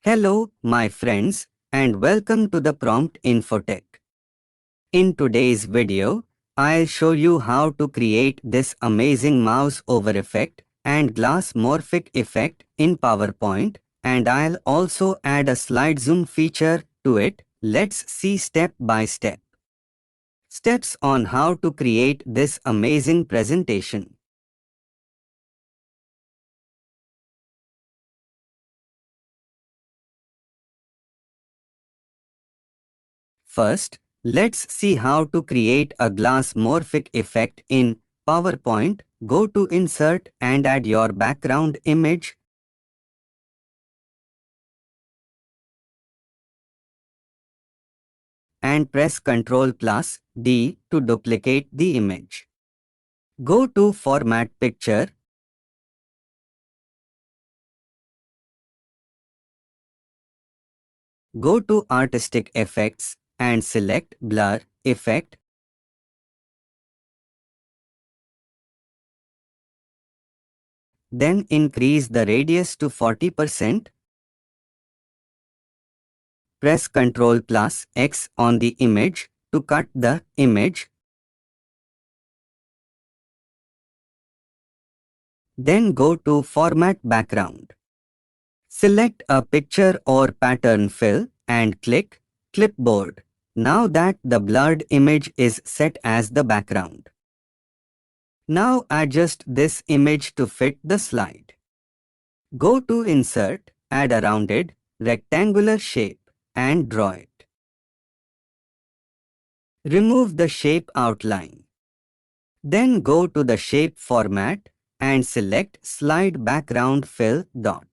Hello, my friends, and welcome to the Prompt Infotech. In today's video, I'll show you how to create this amazing mouse over effect and glass morphic effect in PowerPoint, and I'll also add a slide zoom feature to it. Let's see step by step. Steps on how to create this amazing presentation. First, let's see how to create a glass morphic effect in PowerPoint. Go to Insert and add your background image. And press Ctrl+D to duplicate the image. Go to Format Picture. Go to Artistic Effects and select Blur Effect. Then increase the radius to 40%. Press Ctrl+X on the image to cut the image. Then go to Format Background. Select a picture or pattern fill and click Clipboard. Now that the blurred image is set as the background. Now adjust this image to fit the slide. Go to Insert, add a rounded, rectangular shape and draw it. Remove the shape outline. Then go to the shape format and select Slide Background Fill Dot.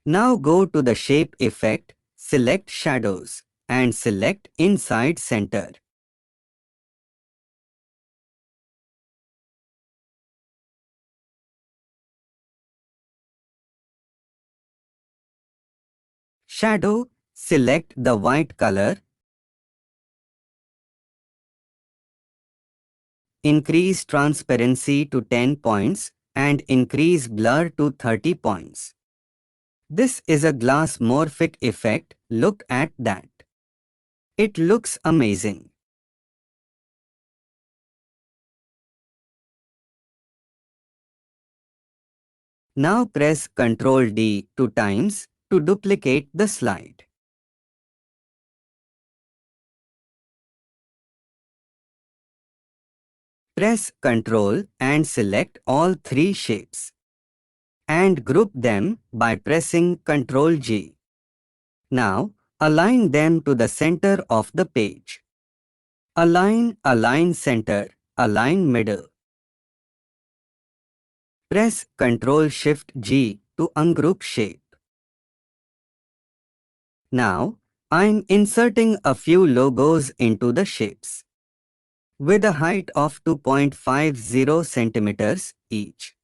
Now go to the Shape Effect, select Shadows, and select Inside Center. Shadow, select the white color. Increase transparency to 10 points and increase blur to 30 points. This is a glass morphic effect. Look at that. It looks amazing. Now press Ctrl D 2 times to duplicate the slide. Press Ctrl and select all three shapes. And group them by pressing Ctrl G. Now, align them to the center of the page. Align center, align middle. Press Ctrl Shift G to ungroup shape. Now, I'm inserting a few logos into the shapes with a height of 2.50 centimeters each.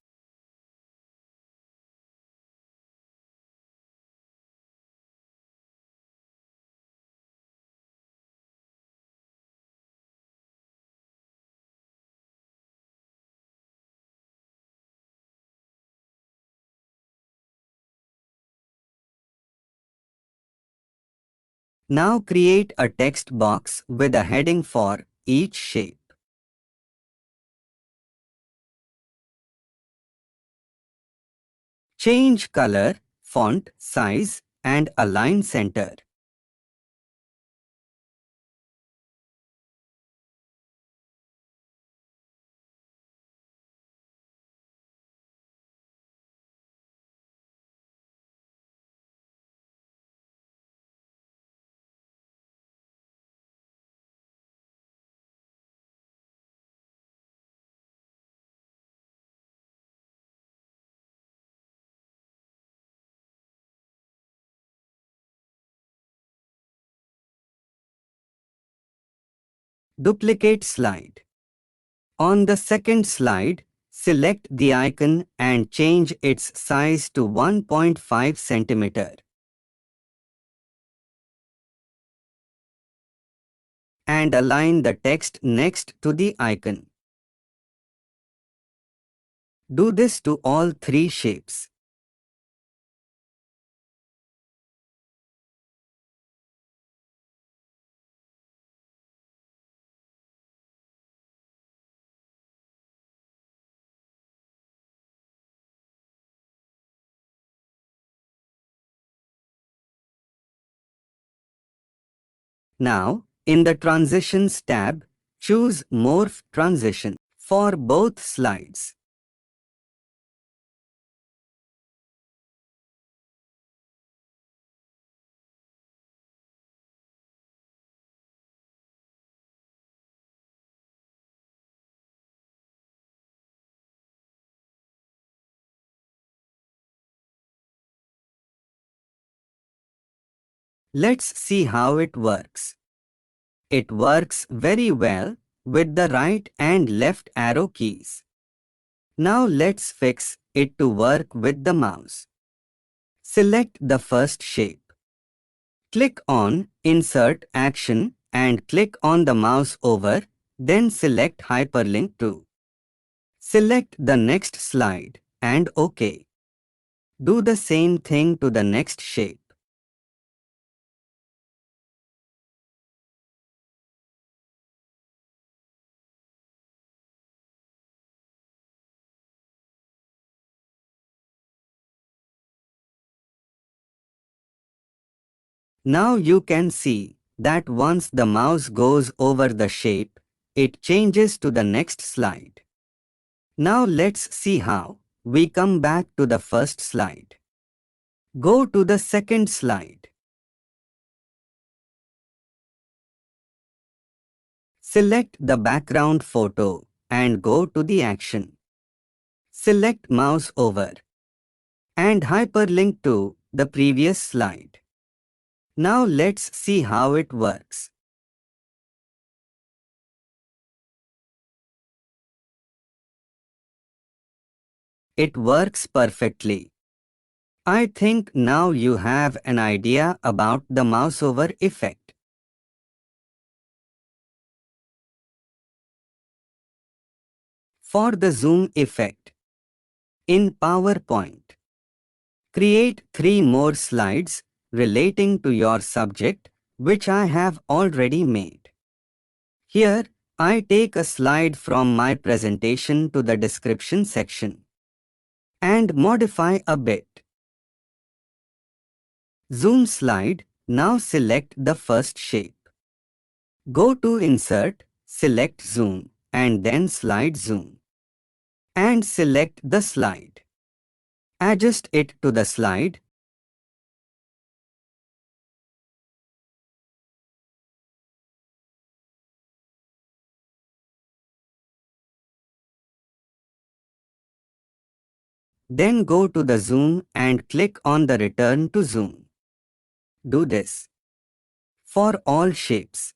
Now create a text box with a heading for each shape. Change color, font, size, and align center. Duplicate slide. On the second slide, select the icon and change its size to 1.5 centimeter. And align the text next to the icon. Do this to all three shapes. Now, in the Transitions tab, choose Morph Transition for both slides. Let's see how it works. It works very well with the right and left arrow keys. Now let's fix it to work with the mouse. Select the first shape. Click on Insert Action and click on the mouse over, then select Hyperlink to. Select the next slide and OK. Do the same thing to the next shape. Now you can see that once the mouse goes over the shape, it changes to the next slide. Now let's see how we come back to the first slide. Go to the second slide. Select the background photo and go to the action. Select mouse over and hyperlink to the previous slide. Now let's see how it works. It works perfectly. I think now you have an idea about the mouse over effect. For the zoom effect, in PowerPoint, create 3 more slides relating to your subject, which I have already made. Here, I take a slide from my presentation to the description section and modify a bit. Zoom slide, now select the first shape. Go to Insert, select Zoom, and then Slide Zoom. And select the slide. Adjust it to the slide. Then go to the Zoom and click on the Return to Zoom. Do this for all shapes.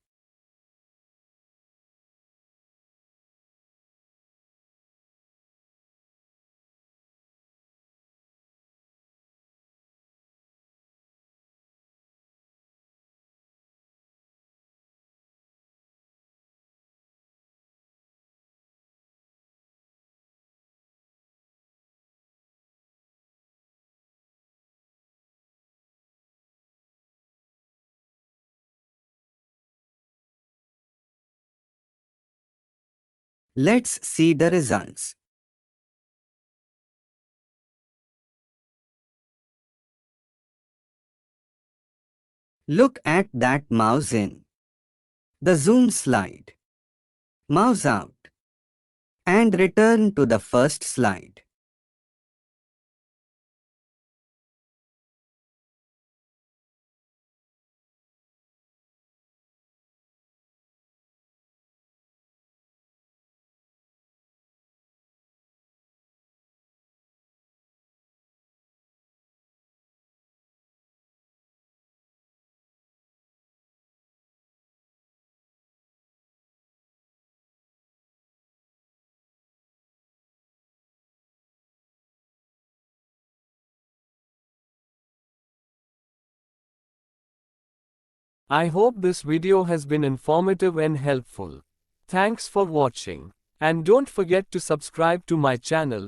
Let's see the results. Look at that mouse in the Zoom slide. Mouse out and return to the first slide. I hope this video has been informative and helpful. Thanks for watching. And don't forget to subscribe to my channel